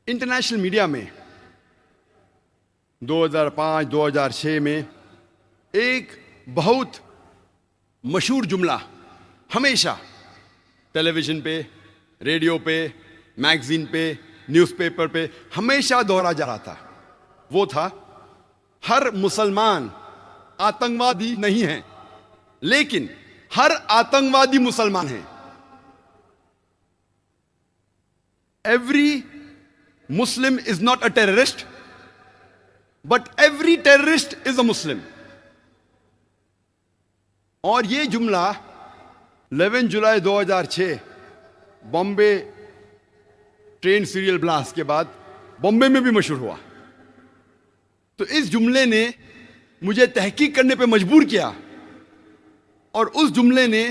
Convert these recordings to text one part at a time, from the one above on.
International media में 2005-2006 में एक बहुत मशहूर जुमला हमेशा टेलीविजन पे, रेडियो पे, मैगजीन पे, न्यूज़पेपर पे हमेशा दोहरा जा रहा था। वो था, हर मुसलमान आतंकवादी नहीं है, लेकिन हर आतंकवादी मुसलमान है। Every Muslim is not a terrorist, but every terrorist is a Muslim. और ये जुमला 11 जुलाई 2006 बॉम्बे ट्रेन सीरियल ब्लास्ट के बाद बॉम्बे में भी मशहूर हुआ। तो इस जुमले ने मुझे तहकीक करने पे मजबूर किया और उस जुमले ने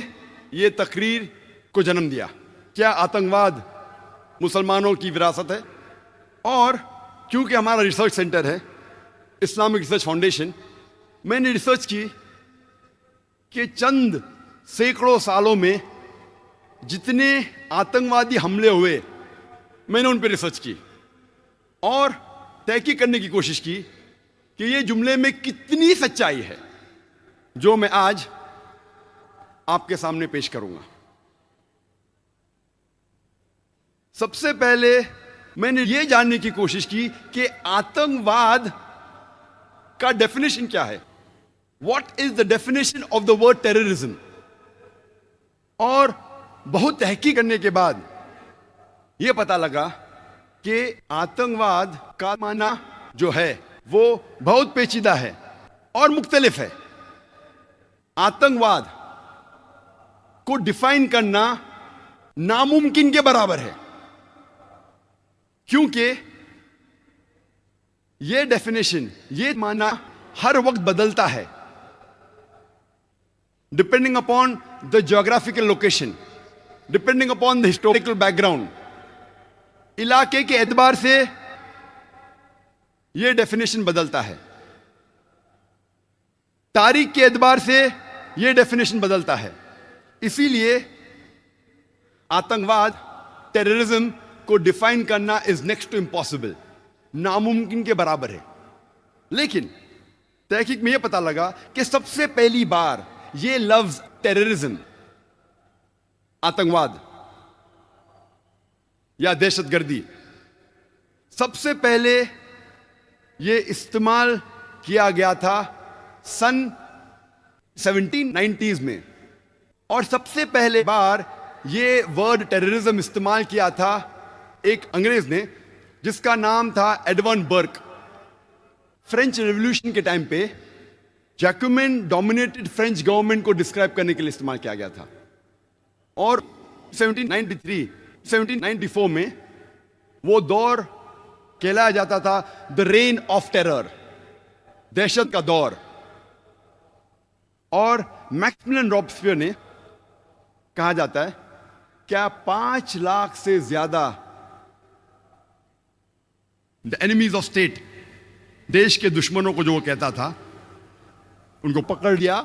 ये तकरीर को जन्म दिया। क्या आतंकवाद मुसलमानों की विरासत है? और क्योंकि हमारा रिसर्च सेंटर है इस्लामिक रिसर्च फाउंडेशन, मैंने रिसर्च की कि चंद सैकड़ों सालों में जितने आतंकवादी हमले हुए, मैंने उन पर रिसर्च की और तहकीक करने की कोशिश की कि ये जुमले में कितनी सच्चाई है, जो मैं आज आपके सामने पेश करूंगा। सबसे पहले मैंने ये जानने की कोशिश की कि आतंकवाद का डेफिनेशन क्या है। What is the definition of the word terrorism? और बहुत तहकीक करने के बाद यह पता लगा कि आतंकवाद का माना जो है वो बहुत पेचीदा है और मुख्तलिफ है। आतंकवाद को डिफाइन करना नामुमकिन के बराबर है, क्योंकि यह डेफिनेशन, ये माना हर वक्त बदलता है depending upon the geographical location, depending upon the historical background. इलाके के एतबार से यह डेफिनेशन बदलता है, तारीख के एतबार से यह डेफिनेशन बदलता है। इसीलिए आतंकवाद, टेररिज्म को डिफाइन करना इज नेक्स्ट टू इम्पॉसिबल, नामुमकिन के बराबर है। लेकिन तहकीक में यह पता लगा कि सबसे पहली बार यह लफ्ज टेररिज्म, आतंकवाद या दहशतगर्दी, सबसे पहले यह इस्तेमाल किया गया था सन 1790s में, और सबसे पहले बार यह वर्ड टेररिज्म इस्तेमाल किया था एक अंग्रेज ने जिसका नाम था एडवर्न बर्क। फ्रेंच रेवोल्यूशन के टाइम पे जैकोबिन डोमिनेटेड फ्रेंच गवर्नमेंट को डिस्क्राइब करने के लिए इस्तेमाल किया गया था। और 1793, 1794 में वो दौर कहलाया जाता था द रेन ऑफ टेरर, दहशत का दौर। और मैक्सिमिलियन रॉबस्पियर ने, कहा जाता है, क्या 5 लाख से ज्यादा द एनिमीज ऑफ स्टेट, देश के दुश्मनों को जो वो कहता था, उनको पकड़ लिया,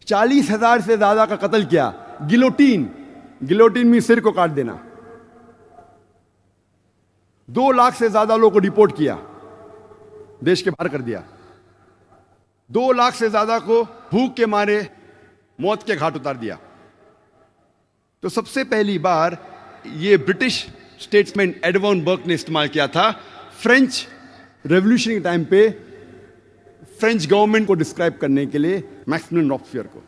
40,000 से ज्यादा का कत्ल किया। गिलोटीन में सिर को काट देना। 2 लाख से ज्यादा लोगों को डिपोर्ट किया, देश के बाहर कर दिया। 2 लाख से ज्यादा को भूख के मारे मौत के घाट उतार दिया। तो सबसे पहली बार ये ब्रिटिश स्टेट्समैन एडवर्न बर्क ने इस्तेमाल किया था फ्रेंच रेवोल्यूशन के टाइम पे फ्रेंच गवर्नमेंट को डिस्क्राइब करने के लिए मैक्सिमिलियन रॉबस्पियर को।